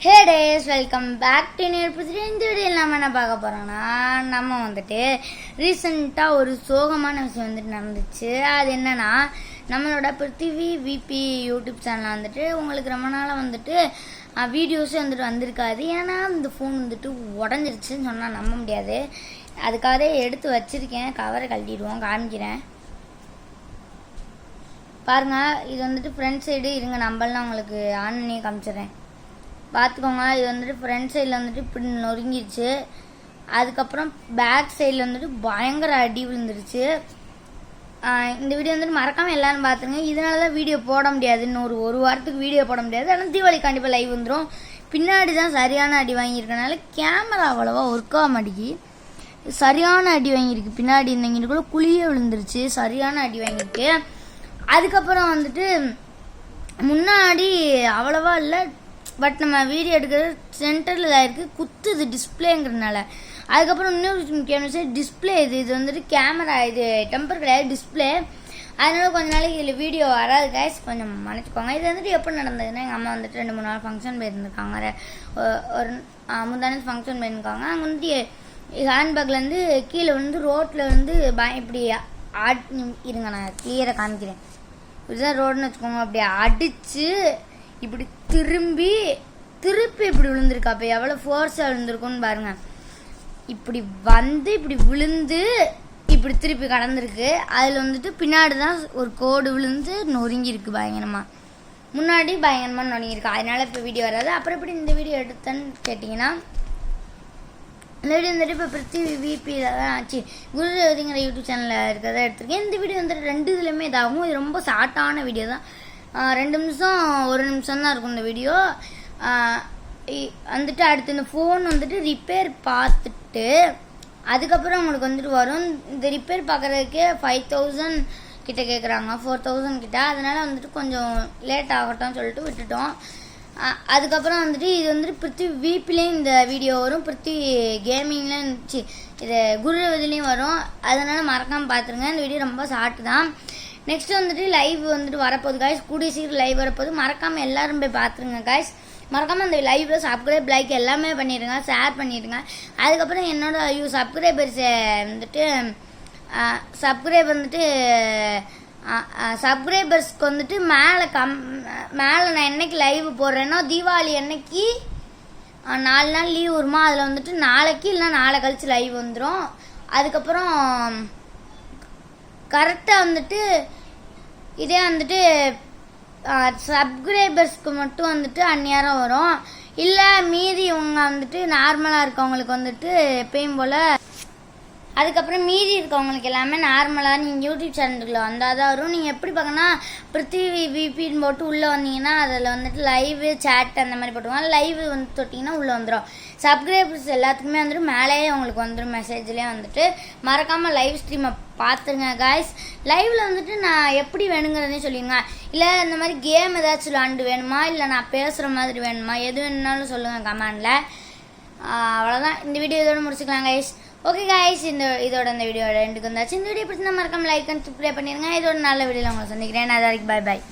Hey days welcome back to new episode. இந்த வீடியோவில் நம்ம என்ன பார்க்க போகிறோம்னா, நம்ம வந்துட்டு ரீசெண்டாக ஒரு சோகமான விஷயம் வந்துட்டு நடந்துச்சு. அது என்னன்னா, நம்மளோட பிருத்திவி விபி யூடியூப் சேனலில் வந்துட்டு உங்களுக்கு ரொம்ப நாளாக வந்துட்டு வீடியோஸே வந்துட்டு வந்திருக்காது. ஏன்னா இந்த ஃபோன் வந்துட்டு உடஞ்சிருச்சுன்னு சொன்னால் நம்ப முடியாது. அதுக்காக எடுத்து வச்சுருக்கேன். கவரை கழட்டிடுவோம், காமிக்கிறேன் பாருங்கள். இது வந்துட்டு ஃப்ரண்ட் சைடு இருங்க, நம்பலாம் உங்களுக்கு ஆன் பண்ணி காமிச்சிடுறேன் பார்த்துக்கோங்க. இது வந்துட்டு ஃப்ரண்ட் சைடில் வந்துட்டு இப்படி நொறுங்கிடுச்சு. அதுக்கப்புறம் பேக் சைடில் வந்துட்டு பயங்கர அடி விழுந்துருச்சு. இந்த வீடியோ வந்துட்டு மறக்காமல் எல்லாரும் பார்த்துருங்க. இதனால தான் வீடியோ போட முடியாது, இன்னும் ஒரு வாரத்துக்கு வீடியோ போட முடியாது. ஆனால் தீபாவளி கண்டிப்பாக லைவ் வந்துடும். பின்னாடி தான் சரியான அடி வாங்கியிருக்கனால கேமரா அவ்வளோவா ஒர்க் ஆக மாட்டேங்கி. சரியான அடி வாங்கியிருக்கு. பின்னாடி இருந்தவங்களுக்குள்ள குழியே விழுந்துருச்சு. சரியான அடி வாங்கியிருக்கு. அதுக்கப்புறம் வந்துட்டு முன்னாடி அவ்வளோவா இல்லை, பட் நம்ம வீடியோ எடுக்கிறது சென்டரில் தான் இருக்குது, குத்துது டிஸ்பிளேங்கிறதுனால. அதுக்கப்புறம் இன்னொரு முக்கியமான விஷயம், டிஸ்பிளே இது வந்துட்டு கேமரா, இது டெம்பர் கிடையாது, டிஸ்பிளே. அதனால கொஞ்ச நாளைக்கு இதில் வீடியோ வராது கைஸ், கொஞ்சம் மன்னிச்சுக்கோங்க. இது வந்துட்டு எப்போ நடந்ததுன்னா, எங்கள் அம்மா வந்துட்டு 2-3 நாள் ஃபங்க்ஷன் போயிருந்துருக்காங்க. ஒரு முந்தானது ஃபங்க்ஷன் போயிருந்துருக்காங்க. அங்கே வந்துட்டு ஹேண்ட்பேக்லேருந்து கீழே வந்து ரோட்டில் வந்து இப்படி இருங்க, நான் கிளியராக காமிக்கிறேன். இதுதான் ரோடுன்னு வச்சுக்கோங்க. அப்படி அடித்து இப்படி திருப்பி இப்படி விழுந்திருக்கா. அப்போ எவ்வளோ ஃபோர்ஸாக விழுந்திருக்குன்னு பாருங்க. இப்படி வந்து இப்படி விழுந்து இப்படி திருப்பி கடந்திருக்கு. அதில் வந்துட்டு பின்னாடி தான் ஒரு கோடு விழுந்து நொறுங்கியிருக்கு பயங்கரமாக. முன்னாடி பயங்கரமாக நொறுங்கியிருக்கு. அதனால இப்போ வீடியோ வராது. அப்புறம் எப்படி இந்த வீடியோ எடுத்தேன்னு கேட்டிங்கன்னா, இந்த வீடியோ வந்துட்டு இப்போ பிருத்திவி விபியில் தான் ஆச்சு, குருதேவதிங்கிற யூடியூப் சேனலில் இருக்கிறதா எடுத்திருக்கேன். இந்த வீடியோ வந்துட்டு 2 இதுலையுமே இதாகும். இது ரொம்ப ஷார்ட்டான வீடியோ தான், 2 நிமிஷம் 1 நிமிஷம் தான் இருக்கும் இந்த வீடியோ. வந்துட்டு அடுத்து இந்த ஃபோன் வந்துட்டு ரிப்பேர் பார்த்துட்டு அதுக்கப்புறம் உங்களுக்கு வந்துட்டு வரும். இந்த ரிப்பேர் பார்க்குறதுக்கே 5000 கிட்ட கேட்குறாங்க, 4000 கிட்ட. அதனால் வந்துட்டு கொஞ்சம் லேட் ஆகட்டும்னு சொல்லிட்டு விட்டுட்டோம். அதுக்கப்புறம் வந்துட்டு இது வந்துட்டு பிருத்திவி வீப்பிலையும் இந்த வீடியோ வரும், பிருத்திவி கேமிங்லேயும் இருந்துச்சு, இது குருதேவதிலையும் வரும். அதனால் மறக்காமல் பார்த்துருங்க. இந்த வீடியோ ரொம்ப ஷார்ட் தான். நெக்ஸ்ட் வந்துட்டு லைவ் வந்துட்டு வரப்போகுது காய்ஸ், கூடிய சீக்கிரம் லைவ் வரப்போகுது. மறக்காமல் எல்லாரும் போய் பார்த்துருங்க காய்ஸ். மறக்காமல் அந்த லைவில் சப்ஸ்கிரைப், லைக் எல்லாமே பண்ணிடுங்க, ஷேர் பண்ணிடுங்க. அதுக்கப்புறம் என்னோட சப்ஸ்கிரைபர்ஸ் வந்துட்டு சப்ஸ்கிரைபர்ஸ்க்கு வந்துட்டு மேலே நான் என்னைக்கு லைவ் போடுறேன்னா, தீபாவளி அன்னைக்கு 4 நாள் லீவ் வருமா, அதில் வந்துட்டு நாளைக்கு இல்லைனா நாளை கழிச்சு லைவ் வந்துடும். அதுக்கப்புறம் கரெக்டாக வந்துட்டு இதே வந்துட்டு சப்ஸ்கிரைபர்ஸ்க்கு மட்டும் வந்துட்டு அந்நேரம் வரும். இல்லை மீதி இவங்க வந்துட்டு நார்மலாக இருக்கவங்களுக்கு வந்துட்டு எப்பயும் போல். அதுக்கப்புறம் மீதி இருக்கவங்களுக்கு எல்லாமே நார்மலாக நீங்கள் யூடியூப் சேனலுக்குள்ள வந்தால் தான் வரும். நீங்கள் எப்படி பார்க்கணுன்னா, பிருத்திவி விபின்னு போட்டு உள்ளே வந்தீங்கன்னா அதில் வந்துட்டு லைவ் சேட் அந்த மாதிரி போட்டுவாங்க. லைவ் வந்து தொட்டிங்கன்னா உள்ளே வந்துடும். சப்ஸ்கிரைபர்ஸ் எல்லாத்துக்குமே வந்துட்டு மேலேயே உங்களுக்கு வந்துடும், மெசேஜ்லேயே வந்துட்டு. மறக்காமல் லைவ் ஸ்ட்ரீமை பார்த்துருங்க காய்ஸ். லைவில் வந்துட்டு நான் எப்படி வேணுங்கிறதே சொல்லிடுங்க. இல்லை இந்த மாதிரி கேம் ஏதாச்சும் விளாண்டு வேணுமா, இல்லை நான் பேசுகிற மாதிரி வேணுமா, எது வேணுனாலும் சொல்லுங்கள் கமெண்டில். அவ்வளோதான், இந்த வீடியோ இதோட முடிச்சுக்கலாம் கைஸ். ஓகே கைஸ், இதோட இந்த வீடியோட எண்டுக்கு வந்தாச்சு. இந்த வீடியோ பிடிச்சிருந்தா மறக்காம லைக் அண்ட் சப்ஸ்கிரைப் பண்ணிடுங்க. இதோட நல்ல வீடியோவில் உங்களை சந்திக்கிறேன். நான் பாய் பாய்.